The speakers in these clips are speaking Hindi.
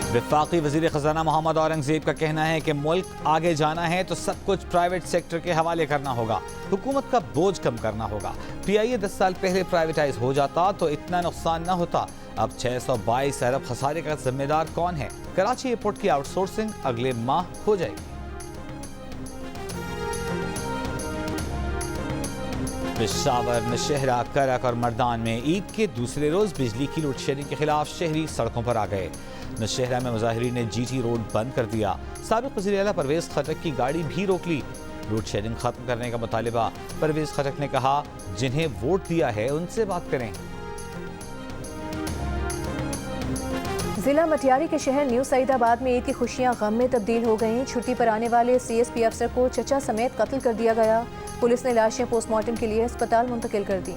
वफाकी वज़ीर ख़ज़ाना मोहम्मद औरंगज़ेब का कहना है कि मुल्क आगे जाना है तो सब कुछ प्राइवेट सेक्टर के हवाले करना होगा, हुकूमत का बोझ कम करना होगा। PIA 10 साल पहले प्राइवेटाइज हो जाता तो इतना नुकसान न होता। अब 622 अरब खसारे का जिम्मेदार कौन है? कराची एयरपोर्ट की आउटसोर्सिंग अगले माह हो जाएगी। पेशावर, नौशहरा, करक और मर्दान में ईद के दूसरे रोज बिजली की लोड शेडिंग के खिलाफ शहरी सड़कों पर आ गए। नौशहरा में मुजाहिरीन ने GT रोड बंद कर दिया। साबिक वज़ीर आला परवेज खटक की गाड़ी भी रोक ली। लोड शेडिंग खत्म करने का मुतालिबा। परवेज खटक ने कहा, जिन्हें वोट दिया है उनसे बात करें। जिला मटियारी के शहर न्यू सईदाबाद में ईद की खुशियां गम में तब्दील हो गईं। छुट्टी पर आने वाले CSP अफसर को चचा समेत कत्ल कर दिया गया। पुलिस ने लाशें पोस्टमार्टम के लिए अस्पताल मुंतकिल कर दी।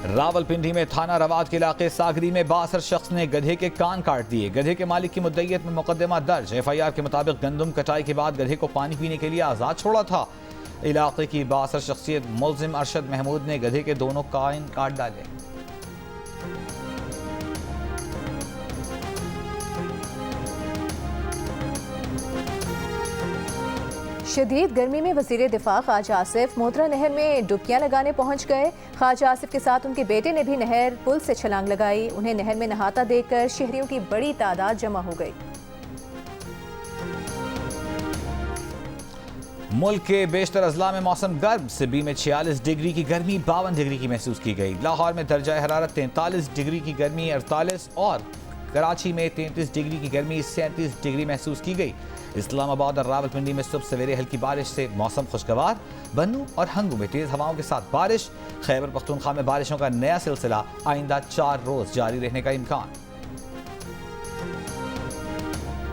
रावलपिंडी में थाना रवाद के इलाके सागरी में 62 शख्स ने गधे के कान काट दिए। गधे के मालिक की मुद्दईयत में मुकदमा दर्ज। FIR के मुताबिक गंदम कटाई के बाद गधे को पानी पीने के लिए आज़ाद छोड़ा था। इलाके की 62 शख्सियत मुल्जिम अरशद महमूद ने गधे के दोनों कान काट डाले। शदीद गर्मी में वजीर दिफा ख्वाजा आसिफ मोतरा नहर में डुबकियां लगाने पहुंच गए। ख्वाजा आसिफ के साथ उनके बेटे ने भी नहर पुल से छलांग लगाई। उन्हें नहर में नहाता देखकर शहरियों की बड़ी तादाद जमा हो गई। मुल्क के बेशतर अजला में मौसम गर्म। सिबी में 46 डिग्री की गर्मी 52 डिग्री की महसूस की गई। लाहौर में दर्जा हरारत 43 डिग्री की गर्मी 48 और कराची में 33 डिग्री की गर्मी 37 डिग्री महसूस की गई। इस्लामाबाद और रावलपिंडी में सुबह सवेरे हल्की बारिश से मौसम खुशगवार। बन्नू और हंगू में तेज हवाओं के साथ बारिश। खैबर पख्तूनख्वा में बारिशों का नया सिलसिला आइंदा 4 रोज जारी रहने का इम्कान।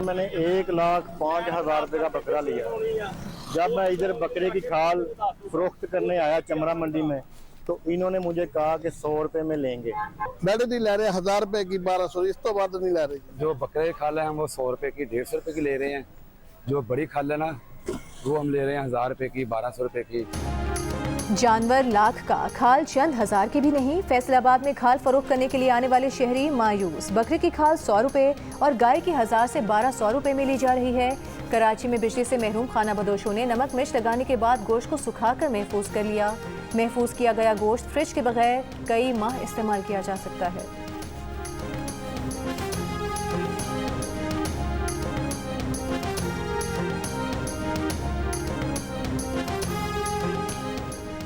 मैंने 1,05,000 रुपये का बकरा लिया। जब मैं इधर बकरे की खाल फरोख्त करने आया चमरा मंडी में तो इन्होंने मुझे कहा कि 100 रुपए में लेंगे। मैंने नहीं ले रहे 1000 रुपए की 1200, इस तो बाद नहीं ले रहे। जो बकरे की खाल है हम वो 100 रुपए की 150 रुपए की ले रहे हैं। जो बड़ी खाल है ना वो हम ले रहे हैं 1000 रुपए की 1200 रुपए की। जानवर लाख का, खाल चंद हजार की भी नहीं। फैसलाबाद में खाल फरोख्त करने के लिए आने वाले शहरी मायूस। बकरे की खाल 100 रुपए और गाय की 1000 से 1200 रुपए में ली जा रही है। कराची में बिजली से महरूम खाना बदोशों ने नमक मिर्च लगाने के बाद गोश्त को सुखाकर महफूज कर लिया। महफूज किया गया गोश्त फ्रिज के बगैर कई माह इस्तेमाल किया जा सकता है।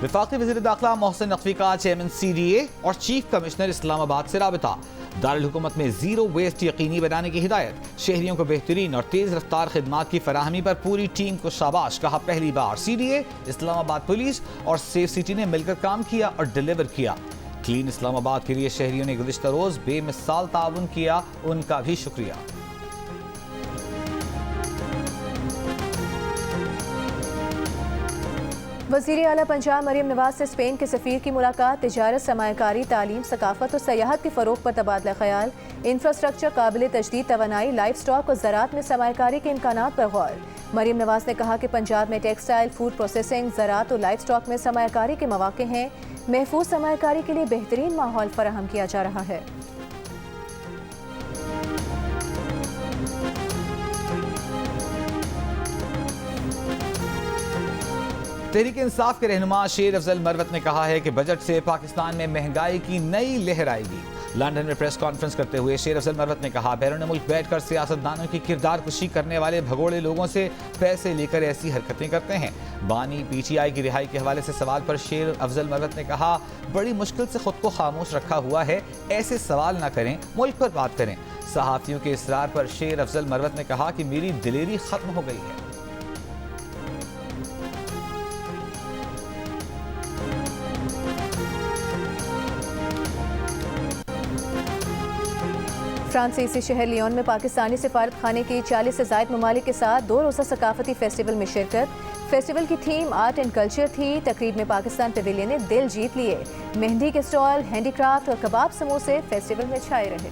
वफाकी वज़ीर दाखिला मोहसिन नकवी का चेयरमैन CDA और चीफ कमिश्नर इस्लामाबाद से राबिता। दारुल हुकूमत में ज़ीरो वेस्ट यकीनी बनाने की हिदायत। शहरियों को बेहतरीन और तेज़ रफ्तार खिदमात की फराहमी पर पूरी टीम को शाबाश। कहा, पहली बार CDA, इस्लामाबाद पुलिस और सेफ सिटी ने मिलकर काम किया और डिलीवर किया। क्लीन इस्लामाबाद के लिए शहरियों ने गुज़िश्ता रोज़ बेमिसाल ताउन किया, उनका भी शुक्रिया। वज़ीर आला पंजाब मरियम नवाज से स्पेन के सफ़ीर की मुलाकात। तिजारत, सरमायाकारी, तालीम, सकाफत और सयाहत के फ़रोग़ पर तबादला ख्याल। इंफ्रास्ट्रक्चर, काबिल तजदीद तवानाई, लाइफ स्टॉक और ज़राअत में सरमायाकारी के इम्कानात पर गौर। मरियम नवाज ने कहा कि पंजाब में टेक्सटाइल, फूड प्रोसेसिंग, ज़राअत और लाइफ स्टॉक में सरमायाकारी के मौक़े हैं। महफूज सरमायाकारी के लिए बेहतरीन माहौल फराहम किया जा रहा है। तहरीक इंसाफ के रहनुमा शेर अफजल मरवत ने कहा है कि बजट से पाकिस्तान में महंगाई की नई लहर आएगी। लंदन में प्रेस कॉन्फ्रेंस करते हुए शेर अफजल मरवत ने कहा, बैरून मुल्क बैठकर सियासतदानों की किरदार कुशी करने वाले भगोड़े लोगों से पैसे लेकर ऐसी हरकतें करते हैं। बानी PTI की रिहाई के हवाले से सवाल पर शेर अफजल मरवत ने कहा, बड़ी मुश्किल से खुद को खामोश रखा हुआ है, ऐसे सवाल ना करें, मुल्क पर बात करें। सहाफ़ियों के इसरार पर शेर अफजल मरवत ने कहा कि मेरी दिलेरी खत्म हो गई है। फ्रांसीसी शहर लियोन में पाकिस्तानी सिफारत खाने की 40 से ज़ायद ममालिक के साथ 2 रोज़ा सकाफती फेस्टिवल में शिरकत। फेस्टिवल की थीम आर्ट एंड कल्चर थी। तकरीब में पाकिस्तान पवेलियन ने दिल जीत लिए। मेहंदी के स्टॉल, हैंडीक्राफ्ट और कबाब समोसे फेस्टिवल में छाए रहे।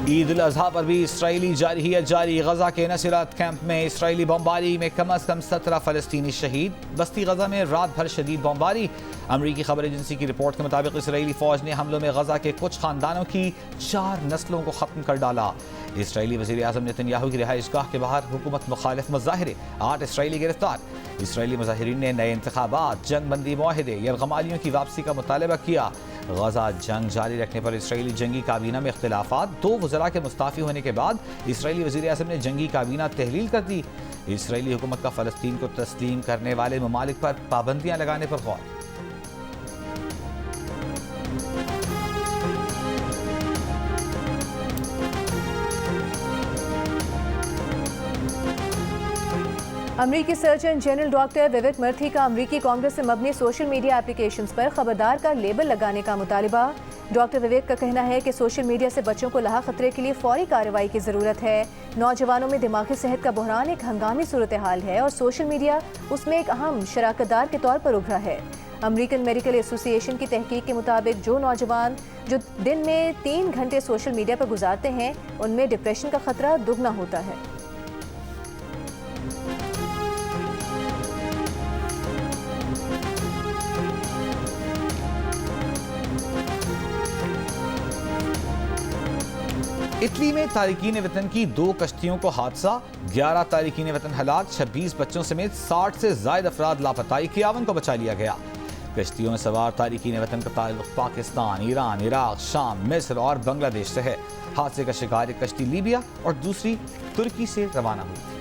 ईद उल अजहा पर भी इसराइली जारहियत जारी। गजा के नसीरत कैंप में इसराइली बमबारी में कम से कम 17 फलस्तीनी शहीद। बस्ती गजा में रात भर शदीद बमबारी। अमरीकी खबर एजेंसी की रिपोर्ट के मुताबिक इसराइली फौज ने हमलों में गजा के कुछ खानदानों की 4 नस्लों को खत्म कर डाला। इसराइली वज़ीर आज़म नेतन्याहू की रिहाइशगाह के बाहर हुकूमत मुखालिफ मुजाहिरे, 8 इसराइली गिरफ्तार। इसराइली मुजाहिरीन ने नए इंतखाबात, जंग बंदी मुआहिदे, यरगमालियों की वापसी का मुतालबा किया। गजा जंग जारी रखने पर इसराइली जंगी काबीना में इख्तिलाफात। 2 वज़रा के मुस्ताफ़ी होने के बाद इसराइली वज़ीर आज़म ने जंगी काबीना तहलील कर दी। इसराइली हुकूमत का फ़लस्तीन को तस्लीम करने वाले ममालिक पर पाबंदियाँ लगाने पर गौर। अमरीकी सर्जन जनरल डॉक्टर विवेक मर्थी का अमरीकी कांग्रेस से मबनी सोशल मीडिया एप्लीकेशंस पर खबरदार का लेबल लगाने का मुतालिबा। डॉक्टर विवेक का कहना है कि सोशल मीडिया से बच्चों को लाहा खतरे के लिए फौरी कार्रवाई की ज़रूरत है। नौजवानों में दिमागी सेहत का बहरान एक हंगामी सूरत हाल है और सोशल मीडिया उसमें एक अहम शराकतदार के तौर पर उभरा है। अमेरिकन मेडिकल एसोसिएशन की तहकीक के मुताबिक जो नौजवान जो दिन में 3 घंटे सोशल मीडिया पर गुजारते हैं उनमें डिप्रेशन का खतरा दुगना होता है। इटली में तारिकीन वतन की 2 कश्तियों को हादसा। 11 तारिकीन वतन हलाक, 26 बच्चों समेत 60 से ज़ायद अफराद लापता। 51 को बचा लिया गया। कश्तियों में सवार तारिकीन वतन का ताल्लुक पाकिस्तान, ईरान, इराक, शाम, मिस्र और बांग्लादेश से है। हादसे का शिकार एक कश्ती लीबिया और दूसरी तुर्की से रवाना हुई थी।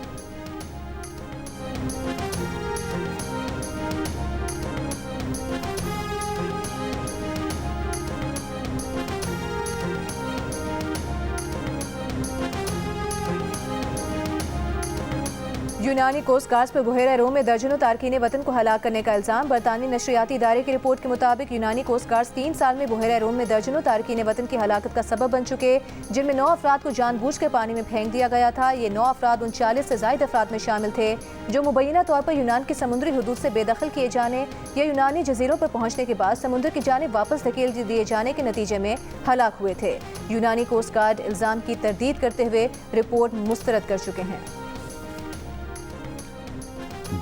यूनानी कोस्ट गार्ड पर बुहेरा रोम में दर्जनों तारकीन वतन को हलाक करने का इल्जाम। बरतानी नशरियाती इदारे की रिपोर्ट के मुताबिक यूनानी कोस्ट गार्ड 3 साल में बुहेरा रोम में दर्जनों तारकीन वतन की हलाकत का सबब बन चुके, जिनमें 9 अफराद को जानबूझकर पानी में फेंक दिया गया था। ये 9 अफराद 39 से ज़ायद अफराद में शामिल थे जो मुबैना तौर पर यूनान की समुद्री हदूद से बेदखल किए जाने या यूनानी जजीरों पर पहुंचने के बाद समुद्र की जानिब वापस धकेल दिए जाने के नतीजे में हलाक हुए थे। यूनानी कोस्ट गार्ड इल्जाम की तरदीद करते हुए रिपोर्ट मुस्तरद कर चुके हैं।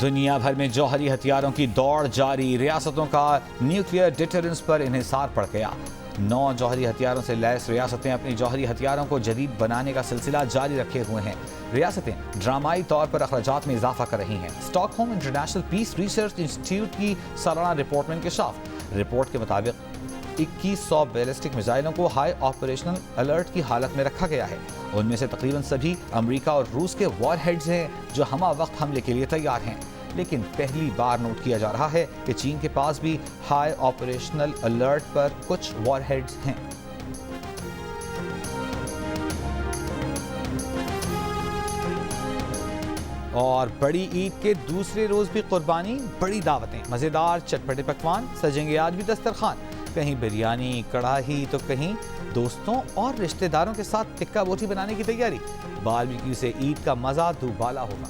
दुनिया भर में जौहरी हथियारों की दौड़ जारी। रियासतों का न्यूक्लियर डिटरेंस पर इन्हिसार पड़ गया। 9 जौहरी हथियारों से लैस रियासतें अपनी जौहरी हथियारों को जदीद बनाने का सिलसिला जारी रखे हुए हैं। रियासतें ड्रामाई तौर पर अखराजात में इजाफा कर रही हैं। Stockholm International Peace Research Institute की सालाना रिपोर्ट में इंकशाफ। रिपोर्ट के मुताबिक 2100 बैलिस्टिक मिसाइलों को हाई ऑपरेशनल अलर्ट की हालत में रखा गया है। उनमें से तकरीबन सभी अमेरिका और रूस के वॉरहेड्स हैं जो हमा वक्त हमले के लिए तैयार हैं। लेकिन पहली बार नोट किया जा रहा है कि चीन के पास भी हाई ऑपरेशनल अलर्ट पर कुछ वॉरहेड्स हैं। और बड़ी ईद के दूसरे रोज भी कुर्बानी, बड़ी दावतें, मजेदार चटपटे पकवान, सजेंगे आज भी दस्तरखान। कहीं बिरयानी, कढ़ाई तो कहीं दोस्तों और रिश्तेदारों के साथ टिक्का बोटी बनाने की तैयारी। बारबेक्यू से ईद का मजा दुबाला होगा।